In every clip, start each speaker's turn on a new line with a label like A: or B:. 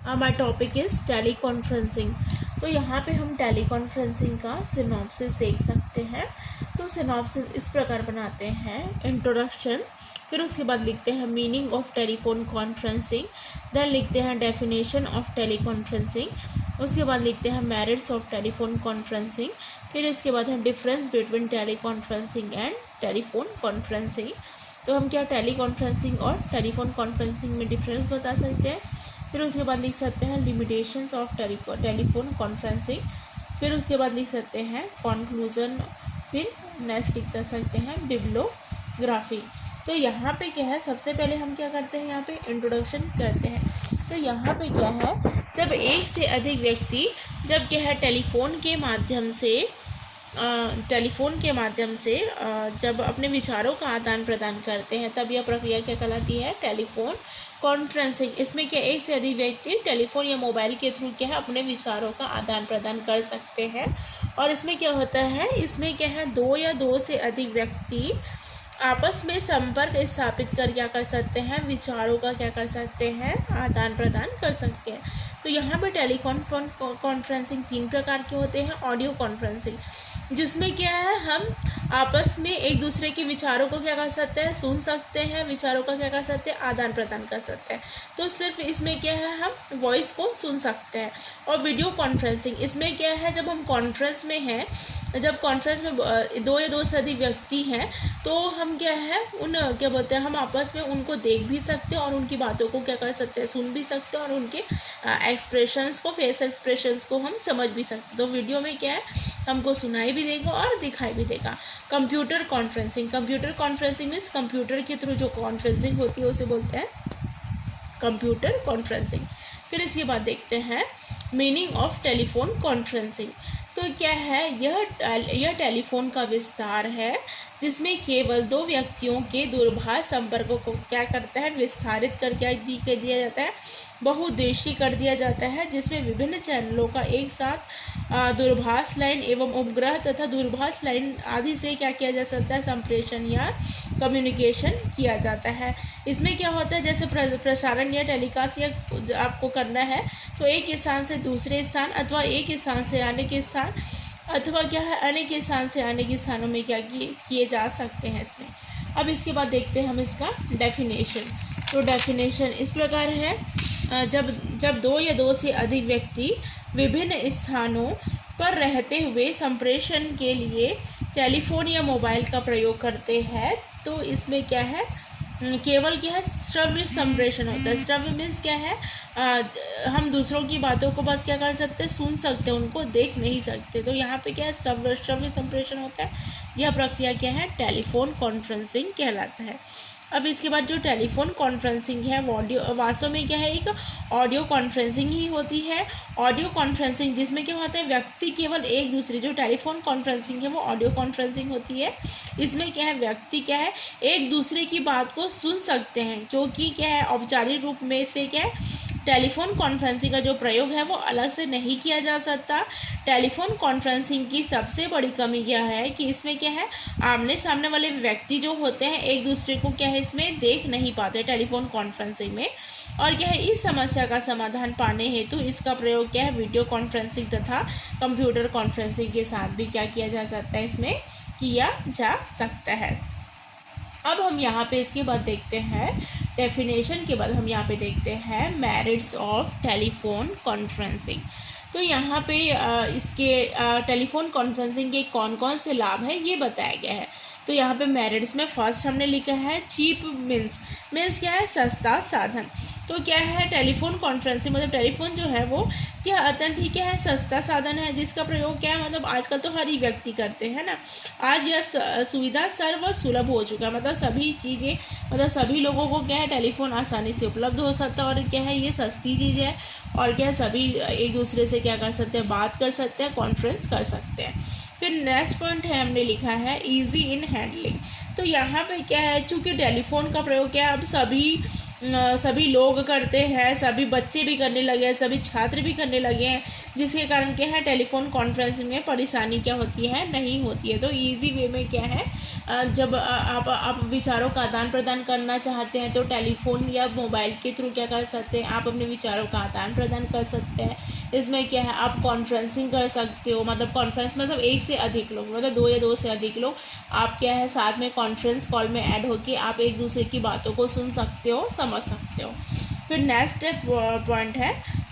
A: My topic is teleconferencing. तो यहाँ पे हम टेली कॉन्फ्रेंसिंग का सिनॉप्सिस देख सकते हैं। तो सिनॉप्सिस इस प्रकार बनाते हैं: इंट्रोडक्शन, फिर उसके बाद लिखते हैं meaning of telephone conferencing, then लिखते हैं डेफिनेशन ऑफ टेली कॉन्फ्रेंसिंग, उसके बाद लिखते हैं मेरिट्स ऑफ टेलीफोन कॉन्फ्रेंसिंग, फिर इसके बाद है difference between teleconferencing and telephone conferencing. तो हम क्या टेली कॉन्फ्रेंसिंग और टेलीफोन कॉन्फ्रेंसिंग में डिफरेंस बता सकते हैं। फिर उसके बाद लिख सकते हैं लिमिटेशंस ऑफ टेलीफोन कॉन्फ्रेंसिंग, फिर उसके बाद लिख सकते हैं कंक्लूजन, फिर नेक्स्ट लिख सकते हैं बिब्लियोग्राफी। तो यहाँ पे क्या है, सबसे पहले हम क्या करते हैं, यहाँ पे इंट्रोडक्शन करते हैं। तो यहाँ पे क्या है, जब एक से अधिक व्यक्ति जब क्या है टेलीफोन के माध्यम से जब अपने विचारों का आदान प्रदान करते हैं, तब यह प्रक्रिया क्या कहलाती है, टेलीफोन कॉन्फ्रेंसिंग। इसमें क्या एक से अधिक व्यक्ति टेलीफोन या मोबाइल के थ्रू क्या है अपने विचारों का आदान प्रदान कर सकते हैं। और इसमें क्या होता है, इसमें क्या है दो या दो से अधिक व्यक्ति आपस में संपर्क स्थापित कर क्या कर सकते हैं, विचारों का क्या कर सकते हैं, आदान प्रदान कर सकते हैं। तो यहाँ पे टेलीफोन कॉन्फ्रेंसिंग 3 प्रकार के होते हैं। ऑडियो कॉन्फ्रेंसिंग, जिसमें क्या है हम आपस में एक दूसरे के विचारों को क्या कर सकते हैं, सुन सकते हैं, विचारों का क्या कर सकते हैं, आदान प्रदान कर सकते हैं। तो सिर्फ इसमें क्या है, हम वॉइस को सुन सकते हैं। और वीडियो कॉन्फ्रेंसिंग, इसमें क्या है, जब हम कॉन्फ्रेंस में हैं, जब कॉन्फ्रेंस में दो या दो से अधिक व्यक्ति हैं, तो हम क्या है क्या बोलते हैं, हम आपस में उनको देख भी सकते हैं और उनकी बातों को क्या कर सकते हैं, सुन भी सकते हैं, और उनके एक्सप्रेशंस को, फेस एक्सप्रेशंस को हम समझ भी सकते हैं। तो वीडियो में क्या है, हमको सुनाई भी देगा और दिखाई भी देगा। कंप्यूटर कॉन्फ्रेंसिंग मीन्स कंप्यूटर के थ्रू जो कॉन्फ्रेंसिंग होती है उसे बोलते हैं कंप्यूटर कॉन्फ्रेंसिंग। फिर इसके बाद देखते हैं मीनिंग ऑफ टेलीफोन कॉन्फ्रेंसिंग। तो क्या है, यह टेलीफोन का विस्तार है जिसमें केवल दो व्यक्तियों के दूरभाष संपर्कों को क्या करता है, विस्तारित करके दिया जाता है, बहुउद्देशीय कर दिया जाता है, जिसमें विभिन्न चैनलों का एक साथ दूरभाष लाइन एवं उपग्रह तथा दूरभाष लाइन आदि से क्या किया जा सकता है, संप्रेषण या कम्युनिकेशन किया जाता है। इसमें क्या होता है, जैसे प्रसारण या टेलीकास्ट या आपको करना है, तो एक स्थान से दूसरे स्थान अथवा एक स्थान से आने के स्थान अथवा क्या है अनेक स्थान से आने के स्थानों में क्या किए जा सकते हैं इसमें। अब इसके बाद देखते हैं हम इसका डेफिनेशन। तो डेफिनेशन इस प्रकार है, जब दो या दो से अधिक व्यक्ति विभिन्न स्थानों पर रहते हुए संप्रेषण के लिए टेलीफोन या मोबाइल का प्रयोग करते हैं, तो इसमें क्या है, केवल क्या है, श्रव्य संप्रेषण होता है। श्रव्य मीन्स क्या है, हम दूसरों की बातों को बस क्या कर सकते हैं, सुन सकते हैं, उनको देख नहीं सकते। तो यहाँ पे क्या है, श्रव्य संप्रेषण होता है। यह प्रक्रिया क्या है, टेलीफोन कॉन्फ्रेंसिंग कहलाता है। अब इसके बाद जो टेलीफोन कॉन्फ्रेंसिंग है वो वास्तव में क्या है, एक ऑडियो कॉन्फ्रेंसिंग ही होती है। ऑडियो कॉन्फ्रेंसिंग जिसमें क्या होता है, व्यक्ति केवल एक दूसरे, जो टेलीफोन कॉन्फ्रेंसिंग है वो ऑडियो कॉन्फ्रेंसिंग होती है। इसमें क्या है, व्यक्ति क्या है एक दूसरे की बात को सुन सकते हैं, क्योंकि क्या है औपचारिक रूप में से क्या है टेलीफोन कॉन्फ्रेंसिंग का जो प्रयोग है वो अलग से नहीं किया जा सकता। टेलीफोन कॉन्फ्रेंसिंग की सबसे बड़ी कमी क्या है कि इसमें क्या है, आमने सामने वाले व्यक्ति जो होते हैं एक दूसरे को क्या है इसमें देख नहीं पाते टेलीफोन कॉन्फ्रेंसिंग में। और क्या है, इस समस्या का समाधान पाने हेतु इसका प्रयोग क्या है, वीडियो कॉन्फ्रेंसिंग तथा कंप्यूटर कॉन्फ्रेंसिंग के साथ भी क्या किया जा सकता है, इसमें किया जा सकता है। अब हम यहाँ पे इसके बाद देखते हैं डेफिनेशन के बाद हम यहाँ पे देखते हैं मेरिट्स ऑफ टेलीफोन कॉन्फ्रेंसिंग। तो यहाँ पे इसके टेलीफोन कॉन्फ्रेंसिंग के कौन कौन से लाभ हैं ये बताया गया है। तो यहाँ पे मेरिट्स में फर्स्ट हमने लिखा है चीप मीन्स क्या है, सस्ता साधन। तो क्या है, टेलीफोन कॉन्फ्रेंसिंग मतलब टेलीफोन जो है वो क्या अत्यंत ही क्या है, सस्ता साधन है, जिसका प्रयोग क्या है, मतलब आजकल तो हर ही व्यक्ति करते हैं ना। आज यह सुविधा सर्व सुलभ हो चुका है, मतलब सभी चीज़ें, मतलब सभी लोगों को क्या है टेलीफोन आसानी से उपलब्ध हो सकता है। और क्या है, ये सस्ती चीज़ है, और क्या सभी एक दूसरे से क्या कर सकते हैं, बात कर सकते हैं, कॉन्फ्रेंस कर सकते हैं। फिर नेक्स्ट पॉइंट है, हमने लिखा है इजी इन हैंडलिंग। तो यहाँ पे क्या है, चूँकि टेलीफोन का प्रयोग क्या है अब सभी सभी लोग करते हैं, सभी बच्चे भी करने लगे हैं, सभी छात्र भी करने लगे हैं, जिसके कारण क्या है टेलीफोन कॉन्फ्रेंसिंग में परेशानी क्या होती है, नहीं होती है। तो इजी वे में क्या है, जब आप विचारों का आदान प्रदान करना चाहते हैं तो टेलीफोन या मोबाइल के थ्रू क्या कर सकते हैं, आप अपने विचारों का आदान प्रदान कर सकते हैं। इसमें क्या है, आप कॉन्फ्रेंसिंग कर सकते हो, मतलब कॉन्फ्रेंस मतलब एक से अधिक लोग, मतलब 2 या 2 से अधिक लोग आप क्या है साथ में कॉन्फ्रेंस कॉल में ऐड होके आप एक दूसरे की बातों को सुन सकते हो, समझ सकते हो। फिर नेक्स्ट पॉइंट है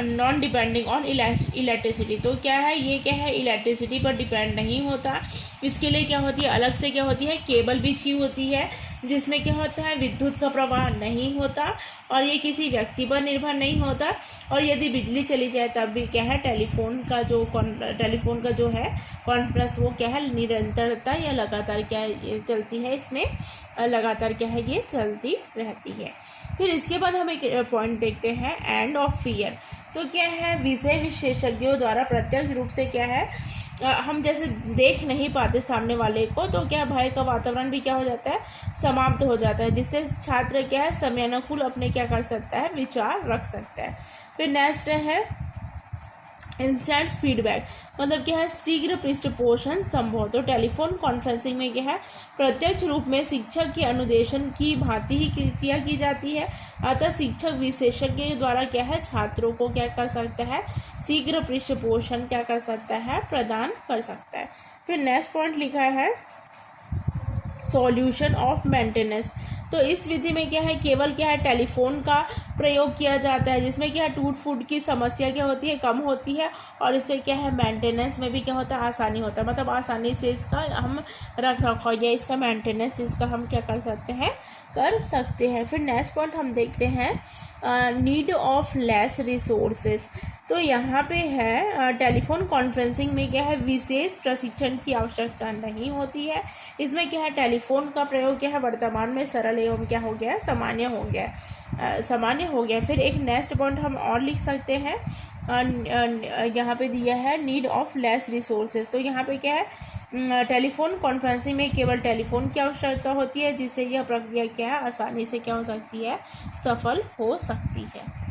A: नॉन डिपेंडिंग ऑन इलेक्ट्रिसिटी। तो क्या है, ये क्या है, इलेक्ट्रिसिटी पर डिपेंड नहीं होता। इसके लिए क्या होती है, अलग से क्या होती है, केबल बिछी होती है, जिसमें क्या होता है विद्युत का प्रवाह नहीं होता और ये किसी व्यक्ति पर निर्भर नहीं होता। और यदि बिजली चली जाए तब भी क्या है, टेलीफोन का जो है कॉन्फ्रेंस वो क्या है, निरंतरता या लगातार क्या है ये चलती है, इसमें लगातार क्या है ये चलती रहती है। फिर इसके बाद हम एक पॉइंट देखते हैं एंड ऑफ फियर। तो क्या है, विषय विशेषज्ञों द्वारा प्रत्यक्ष रूप से क्या है, हम जैसे देख नहीं पाते सामने वाले को, तो क्या भय का वातावरण भी क्या हो जाता है, समाप्त हो जाता है, जिससे छात्र क्या है समयानुकूल अपने क्या कर सकता है, विचार रख सकता है। फिर नेक्स्ट है इंस्टेंट फीडबैक, मतलब क्या है, शीघ्र पृष्ठपोषण संभव। तो टेलीफोन कॉन्फ्रेंसिंग में क्या है, प्रत्यक्ष रूप में शिक्षक के अनुदेशन की भांति ही क्रिया की जाती है, अतः शिक्षक विशेषज्ञ द्वारा क्या है छात्रों को क्या कर सकता है, शीघ्र पृष्ठपोषण क्या कर सकता है, प्रदान कर सकता है। फिर नेक्स्ट पॉइंट लिखा है सॉल्यूशन ऑफ मेंटेनेंस। तो इस विधि में क्या है, केवल क्या है टेलीफोन का प्रयोग किया जाता है, जिसमें क्या है टूट फूट की समस्या क्या होती है, कम होती है, और इससे क्या है मेंटेनेंस में भी क्या होता है, आसानी होता है, मतलब आसानी से इसका हम रख रखाव या इसका मेंटेनेंस इसका हम क्या कर सकते हैं, कर सकते हैं। फिर नेक्स्ट पॉइंट हम देखते हैं नीड ऑफ लेस रिसोर्सेज। तो यहाँ पे है टेलीफोन कॉन्फ्रेंसिंग में क्या है, विशेष प्रशिक्षण की आवश्यकता नहीं होती है। इसमें क्या है, टेलीफोन का प्रयोग क्या है वर्तमान में सरल एवं क्या हो गया है, सामान्य हो गया। फिर एक नेक्स्ट पॉइंट हम और लिख सकते हैं, यहाँ पे दिया है नीड ऑफ लेस रिसोर्सेज। तो यहाँ पे क्या है, टेलीफोन कॉन्फ्रेंसिंग में केवल टेलीफोन की आवश्यकता होती है, जिससे यह प्रक्रिया क्या है आसानी से क्या हो सकती है, सफल हो सकती है।